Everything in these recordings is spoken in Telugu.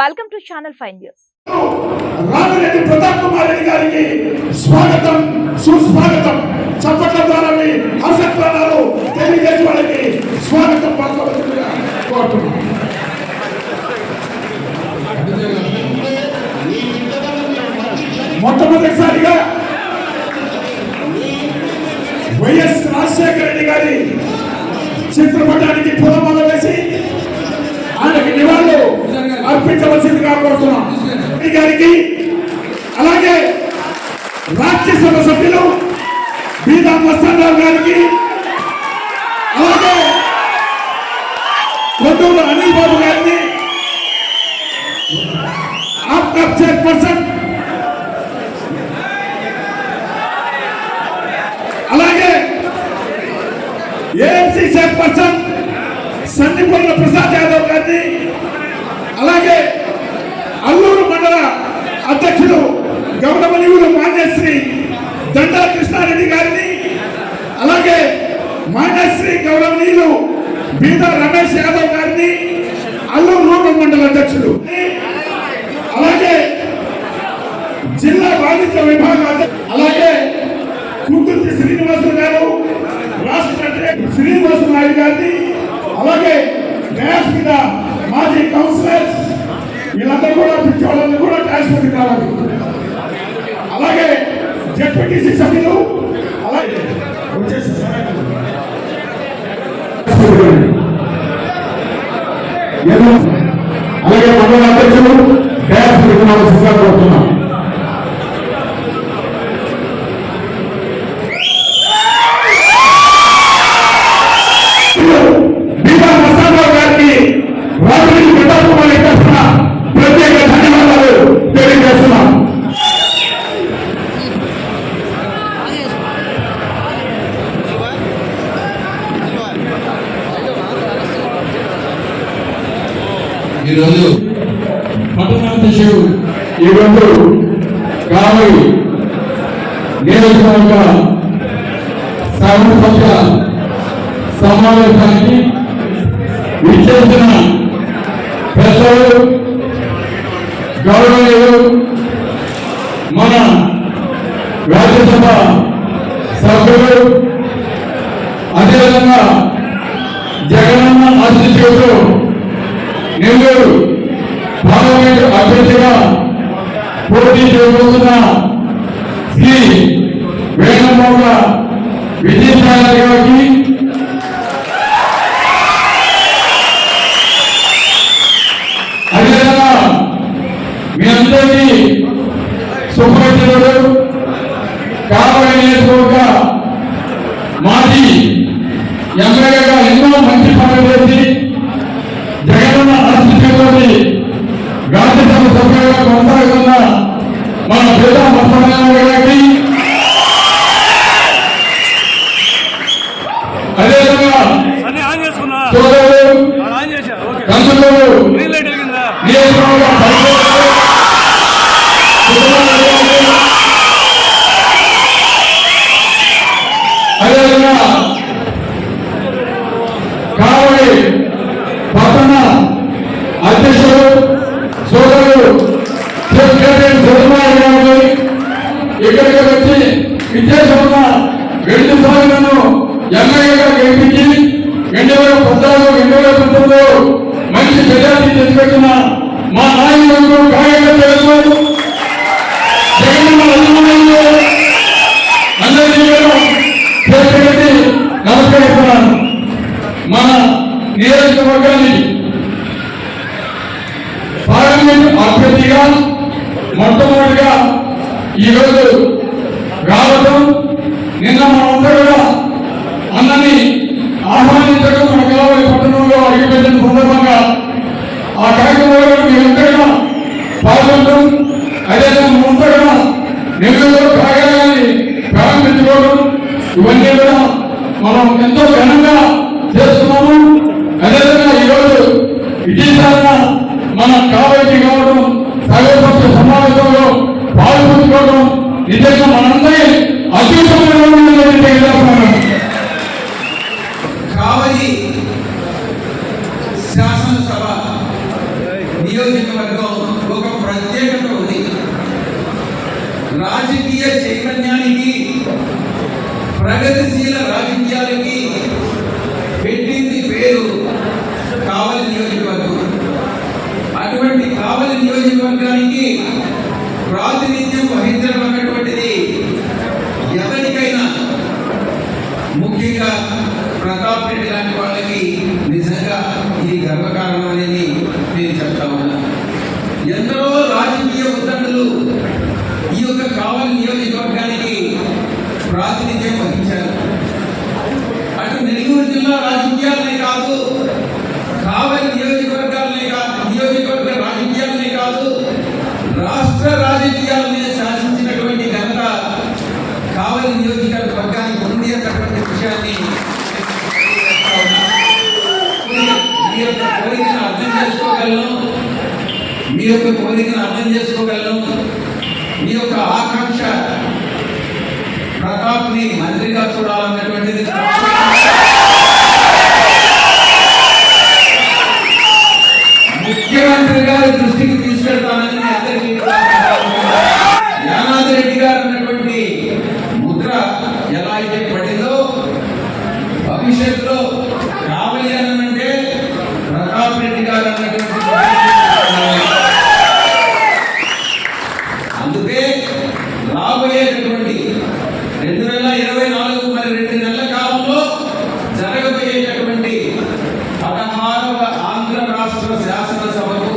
Welcome to channel 5 news. Ramireddy Pratap Kumar Reddy గారికి స్వాగతం సుస్వాగతం. చప్పట్ల ద్వారా మీ హర్షధ్వానాలు తెలియజేసే వాళ్ళకి స్వాగతం పలకవలసిందిగా కోరుతున్నాను. మొట్టమొదటిసారిగా వైఎస్ రాజశేఖర రెడ్డి గారి చిత్రపటానికి పూలమాల వేసి ఆయనకి నివాళులు అర్పించవలసిందిగా కోరుతున్నాం. గారికి అలాగే రాజ్యసభ సభ్యులు బీదా మస్తానరావు గారికి అలాగే కొండూరు అనిల్ బాబు గారిని ఆప్కాబ్ చైర్పర్సన్ అలాగే ఏఎంసీ చైర్పర్సన్ సన్నిపూర్ణ ప్రసాద్ యాదవ్ గారిని అలాగే అల్లూరు మండల అధ్యక్షులు గౌరవనీయులు మాన్యశ్రీ దండా కృష్ణారెడ్డి గారిని అలాగే మాన్యశ్రీ గౌరవనీయులు బీదా రమేష్ యాదవ్ గారిని అల్లూరు రూరల్ మండల అధ్యక్షులు అలాగే జిల్లా వాణిజ్య విభాగం అలాగే కుందుర్తి శ్రీనివాసు గారు రాష్ట్ర శ్రీనివాసు నాయుడు గారిని అలాగే న్యాస్ మీద మాజీ కౌన్సిలర్స్ వీళ్ళందరూ కూడా పిచ్చోళ్ళని కూడా ట్రాన్స్ఫర్ కావాలి. అలాగే జెడ్పీటీసీ సభ్యులు అలాగే అలాగే మండల అధ్యక్షులు డ్యాన్స్ పెట్టిన కోరుతున్నాం. ఈరోజు పట్టణాధ్యక్షుడు ఈరోజు కావలి నియోజకవర్గ సర్వసభ్య సమావేశానికి విచ్చేసిన పెద్దలు గౌరవనీయులు మన రాజ్యసభ సభ్యులు అదేవిధంగా జగనన్న ఆశీస్సులతో నెల్లూరు పార్లమెంటు అభ్యర్థిగా పోటీ చేయబోతున్న శ్రీ వేణుగోపాల విజయసాయి గారికి అదేవిధంగా మీ అందరికీ సుపరిచితుడు కావలి నియోజకవర్గ మాజీ ఎమ్మెల్యేగా ఎన్నో మంచి పనులు చేసి జగనన్న ఆశీస్సులతోటి రాజ్యసభ సభ్యులుగా కొనసాగుతున్న మన బీదా మస్తానరావు గారికి అదేవిధంగా సోదరుడు కందుకూరు నియోజకవర్గ అదేవిధంగా కావలి పట్టణ అధ్యక్షుడు సోదరుడు ఇక్కడికి వచ్చి విజయసభ 2 సార్లను ఎమ్మెల్యేగా గెలిపించి 2014, 2019 మంచి మెజార్టీ తెచ్చిపెట్టిన మా నాయకులకు కార్యకర్తలకు అందరికీ చేసి నమస్కరిస్తున్నాను. మన నియోజకవర్గాన్ని పార్లమెంట్ అభ్యర్థిగా మొట్టమొదటిగా ఈరోజు రావడం నిన్న మనంతా కూడా అన్నని ఆహ్వానించడం మన కావలి పట్టణంలో అడిగిపెట్టిన సందర్భంగా ఆ కార్యక్రమంలో మేమంతా పాల్గొనడం అదేవిధంగా మనంతా కూడా నెల్లూరులో కార్యాలయాన్ని ప్రారంభించుకోవడం ఇవన్నీ కూడా మనం ఎంతో ఘనంగా చేస్తున్నాము. అదేవిధంగా ఈరోజు విజయసాయి మన కావలికి కావడం సర్వపక్ష సమావేశంలో పాల్గొంచుకోవడం నిజంగా మనందరి అద్భుతమైన కావలి శాసనసభ నియోజకవర్గం రాజకీయ చైతన్యానికి, ప్రగతిశీల రాజకీయాలకి పెట్టింది పేరు కావలి నియోజకవర్గం. అటువంటి కావలి నియోజకవర్గానికి ప్రాతినిధ్యం వహించడం అన్నటువంటిది ఎవరికైనా, ముఖ్యంగా ప్రతాప్ రెడ్డి లాంటి వాళ్ళకి నిజంగా ఇది గర్వకారణం అనేది నేను చెప్తా ఉన్నా. ఎందరో రాజకీయ ఉద్దండులు ఈ యొక్క కావలి నియోజకవర్గానికి ప్రాతినిధ్యం వహించారు. అటు నెల్లూరు జిల్లా రాజకీయాలనే కాదు, కావలి నియోజకవర్గ రాజకీయాలనే కాదు, రాష్ట్ర రాజకీయాలనే శాసించినటువంటి ఘనత కావలి నియోజకవర్గానికి ఉంది అన్నటువంటి విషయాన్ని మీ యొక్క కోరికను అర్థం చేసుకోగలను. మీ యొక్క ఆకాంక్ష ప్రతాప్ ని మంత్రిగా చూడాలన్నటువంటిది ముఖ్యమంత్రి గారి దృష్టికి తీసుకెళ్తానని మీ అందరికీ యానాది రెడ్డి గారు అన్నటువంటి ముద్ర ఎలా అయితే పడిందో, భవిష్యత్తులో కావలి అంటే ప్రతాప్ రెడ్డి గారు అన్నటువంటి, అందుకే రాబోయేటటువంటి 2024 మరి 2 నెలల కాలంలో జరగబోయేటటువంటి 16వ ఆంధ్ర రాష్ట్ర శాసనసభకు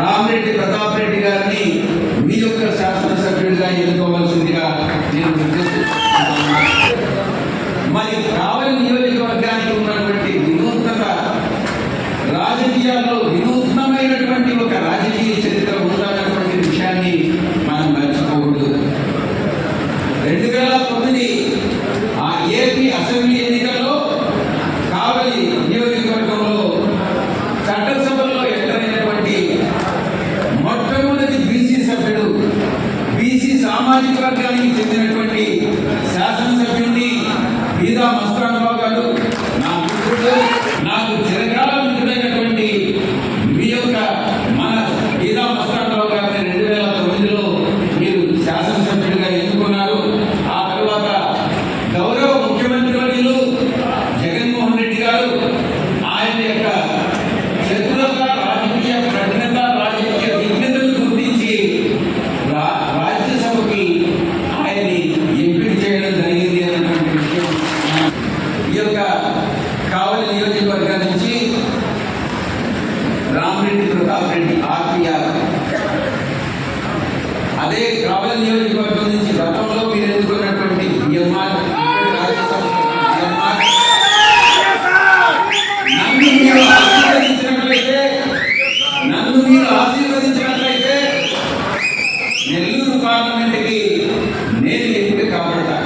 రామిరెడ్డి ప్రతాప్ రెడ్డి గారిని మీ యొక్క శాసనసభ్యుడిగా ఎన్నుకోవాల్సిందిగా నేను విజ్ఞప్తిస్తున్నాను. మరి కావలి నియోజకవర్గానికి ఉన్నటువంటి వినూత్నత, రాజకీయాల్లో వినూత్నమైనటువంటి ఒక రాజకీయ చరిత్ర ఉందన్నటువంటి విషయాన్ని మనం మర్చిపోకూడదు. 2009 ఆ ఏపీ అసెంబ్లీ ఎన్నికల్లో కావలి నియోజకవర్గంలో చట్టసభలో ఎంటరైనటువంటి మొట్టమొదటి బీసీ సభ్యుడు, బీసీ సామాజిక వర్గానికి చెందినటువంటి శాసనసభ్యుడిని బీదా మస్తానరావు గారు, నా మిత్రుడు, నాకు చిరకాల మిత్రుడైనటువంటి మీ యొక్క మన బీదా మస్తానరావు గారిని 2009లో మీరు శాసనసభ్యుడిగా ఎన్నుకున్నారు. ఆ తర్వాత గౌరవ ముఖ్యమంత్రి వర్యులు జగన్మోహన్ రెడ్డి గారు ఆయన యొక్క చతురత, రాజకీయ కఠినత, రాజకీయ విఘ్నతను గుర్తించి రాజ్యసభకి ఆయన్ని ఎంపిక చేయడం జరిగింది అన్నటువంటి విషయం. ఈ యొక్క కావలి నియోజకవర్గం నుంచి రామిరెడ్డి ప్రతాప్ రెడ్డి ఆర్పిఆర్, అదే కావలి నియోజకవర్గం నుంచి గతంలో మీరు ఎన్నుకున్నటువంటి బిఎంఆర్, నన్ను మీరు ఆశీర్వదించినట్లయితే నెల్లూరు పార్లమెంట్కి నేను ఎంపిక కాబడతా.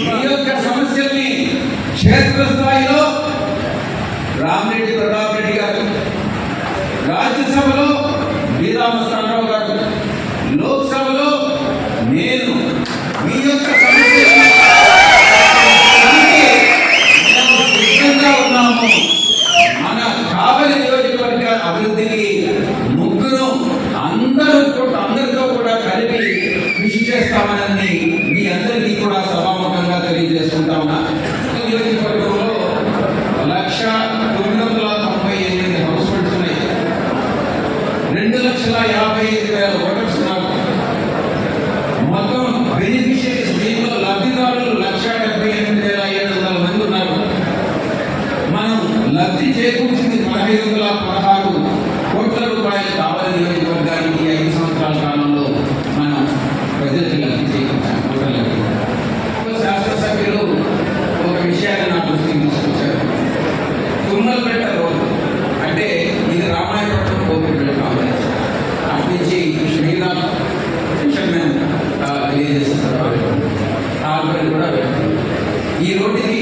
మీ యొక్క సమస్యల్ని క్షేత్రస్థాయిలో రామిరెడ్డి ప్రతాప్ రెడ్డి గారు, రాజ్యసభలో బీదా మస్తానరావు గారు, లోక్సభలో నేను మీ యొక్క సమస్యల్ని సిద్ధంగా ఉన్నాము. మన కావలి నియోజకవర్గ అభివృద్ధికి ముగ్గురు అందరితో కూడా కలిపి కృషి చేస్తామని మీ అందరికీ కూడా సభాముఖంగా తెలియజేసుకుంటా ఉన్నా. నియోజకవర్గంలో 1,998 హౌస్ హోల్డ్స్ ఉన్నాయి. 2,55,000 ఓటర్స్ ఉన్నారు. మొత్తం బెనిఫిషియరీస్, దీంట్లో లబ్ధిదారులు 1,78,700 మంది ఉన్నారు. మనం లబ్ధి చేకూర్చింది 1,516 కోట్ల రూపాయలు కావలి నియోజకవర్గానికి 5 సంవత్సరాల కాలంలో మనం ప్రజలకు లబ్ధి చేకూర్చాం. శాసనసభ్యులు ఒక విషయాన్ని నా దృష్టికి తీసుకొచ్చారు. తుమ్మలపేట రోడ్ అంటే ఇది రామాయపట్నం కోపేట కాంగ్రెస్ అటు నుంచి మిగతా ఫిషర్మెన్ ఆల్రెడీ కూడా ఈ రోడ్డుకి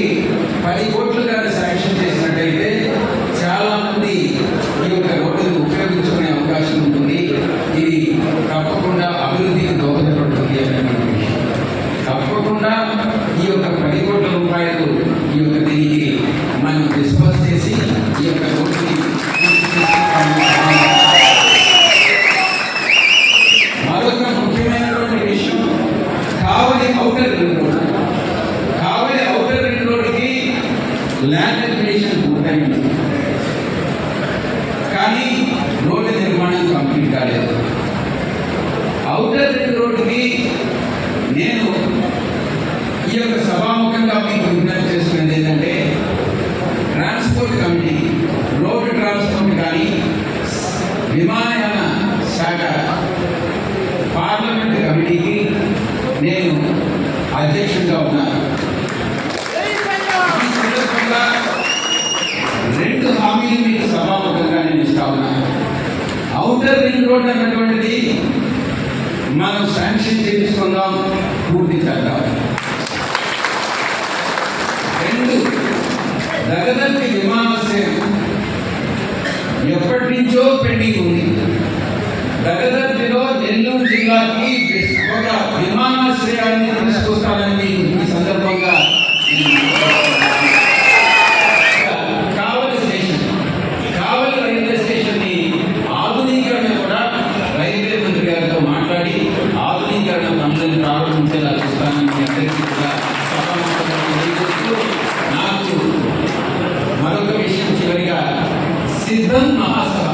10 కోట్లు కానీ శాంక్షన్ చేసినట్టయితే చాలా మంది ఈ యొక్క రోడ్డును ఉపయోగించుకునే అవకాశం ఉంటుంది. ఇది తప్పకుండా అభివృద్ధికి దోహదపడుతుంది అనేటువంటి విషయం. తప్పకుండా ఈ యొక్క 10 కోట్ల రూపాయలు ఈ యొక్క దీనికి ల్యాండ్ అక్విజిషన్ పూర్తయింది, కానీ రోడ్డు నిర్మాణం కంప్లీట్ కాలేదు. ఔటర్ రింగ్ రోడ్డుకి నేను ఈ యొక్క సభాముఖంగా మీకు విజ్ఞప్తి చేస్తున్నది ఏంటంటే, ట్రాన్స్పోర్ట్ కమిటీ, రోడ్డు ట్రాన్స్పోర్ట్ కానీ విమానయాన శాఖ పార్లమెంట్ కమిటీకి నేను అధ్యక్షుడిగా ఉన్నాను. ఈ సందర్భంగా 2 హామీలు మీకు సభాముఖంగా నేను ఇస్తా ఉన్నాను. ఔటర్ రింగ్ రోడ్ అన్నటువంటిది మనం శాంక్షన్ చేయించుకుందాం, పూర్తి చేద్దాం. 2, దగదర్తి విమానాశ్రయం ఎప్పటి నుంచో పెండింగ్ ఉంది. దగదర్తిలో నెల్లూరు జిల్లాకి ఒక విమానాశ్రయాన్ని తీసుకొస్తానని ఈ సందర్భంగా కావలి స్టేషన్, కావలి రైల్వే స్టేషన్ ని ఆధునీకరణ కూడా రైల్వే మంత్రి గారితో మాట్లాడి ఆధునీకరణ పనులను ప్రారంభించేలా చూస్తానని మీ అందరికీ కూడా సభాముఖంగా తెలియజేస్తూ, నాకు మరొక విషయం చివరిగా, సిద్ధం మహాసభ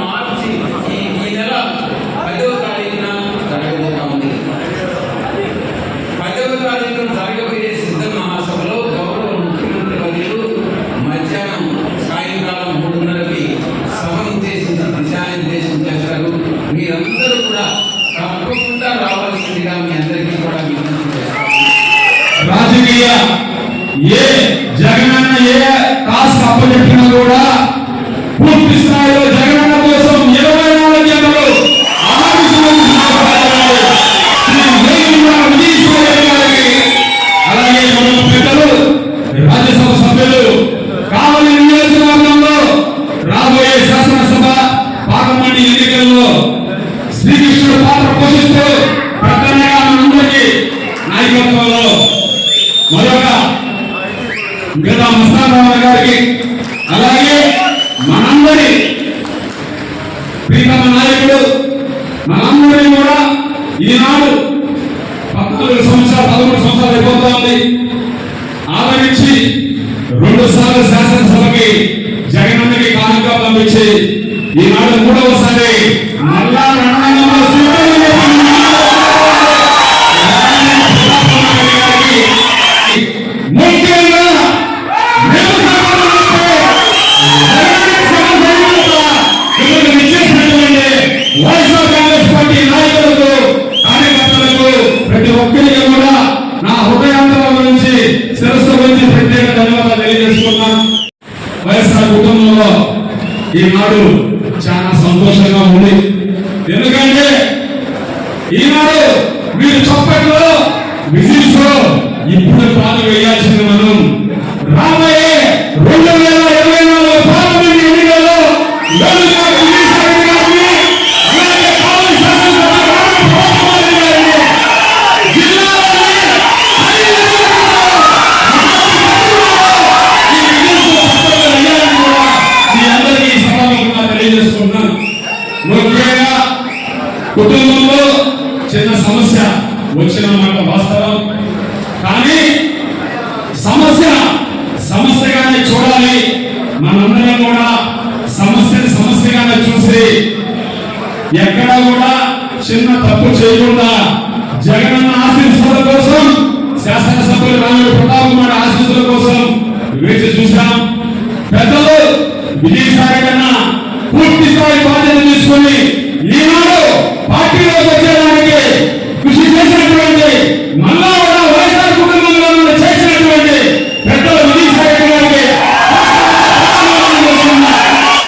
మార్చి ఈ నెల 10వ తారీఖున జరగబోతా ఉంది. 10వ తారీఖున జరగబోయే సిద్ధం మహాసభలో గౌరవ ముఖ్యమంత్రి వర్యులు మధ్యాహ్నం సాయంకాలం 3:30కి సభను ఉద్దేశించి దిశానిర్దేశం చేస్తారు. మీరందరూ కూడా తప్పకుండా రావాల్సిందిగా మీ అందరికీ కూడా విజ్ఞప్తి చేస్తారు. రాజకీయ ఏ జగనన్న ఏ టాస్క్ అప్పచెప్పినా కూడా పూర్తి స్థాయిలో జగనన్న కోసం 24 గంటలు అలాగే మన పెద్దలు రాజ్యసభ సభ్యులు కావలి నియోజకవర్గంలో రాబోయే శాసనసభ పార్లమెంట్ ఎన్నికల్లో శ్రీకృష్ణుడు పాత్ర పోషిస్తూ ప్రధానంగా మనందరికీ నాయకత్వంలో మరొక గదా మస్తారావు గారికి, అలాగే మనందరి ప్రీతమ నాయకుడు, మనందరినీ కూడా ఈనాడు 13 సంవత్సరాలు అయిపోతుంది ఆదరించి 2 సార్లు శాసనసభకి జగనన్నకి కానుక పంపించి ఈనాడు 3వసారి మళ్ళా రణరంగంలో ముఖ్యంగా వైఎస్ఆర్ కాంగ్రెస్ పార్టీ నాయకులకు, కార్యకర్తలకు, ప్రతి ఒక్కరికి కూడా నా హృదయాంతరం గురించి శిరస్సు గురించి ప్రత్యేక ధన్యవాదాలు తెలియజేసుకున్నాను. వైఎస్ఆర్ కుటుంబంలో ఈనాడు చాలా సంతోషంగా ఉంది. ఎందుకంటే ఈనాడు మీరు చప్పట్లో విజిల్స్ ఇప్పుడు పాలు వేయాల్సింది మనం రాబోయే 2024 పార్లమెంట్ ఎన్నికల్లో తెలియజేసుకుంటున్నాను. ముఖ్యంగా కుటుంబంలో చిన్న సమస్య వచ్చిన మాట వాస్తవం, కానీ సమస్యగానే చూడాలి. మనందరం కూడా సమస్యగానే చూసి ఎక్కడ కూడా చిన్న తప్పు చేయకుండా జగనన్న ఆశీస్సుల కోసం, శాసనసభ్యులు రాజు ప్రతాప్ కుమార్ ఆశీస్సుల కోసం వేచి చూశాం. పెద్దలు విజయసాయి కన్నా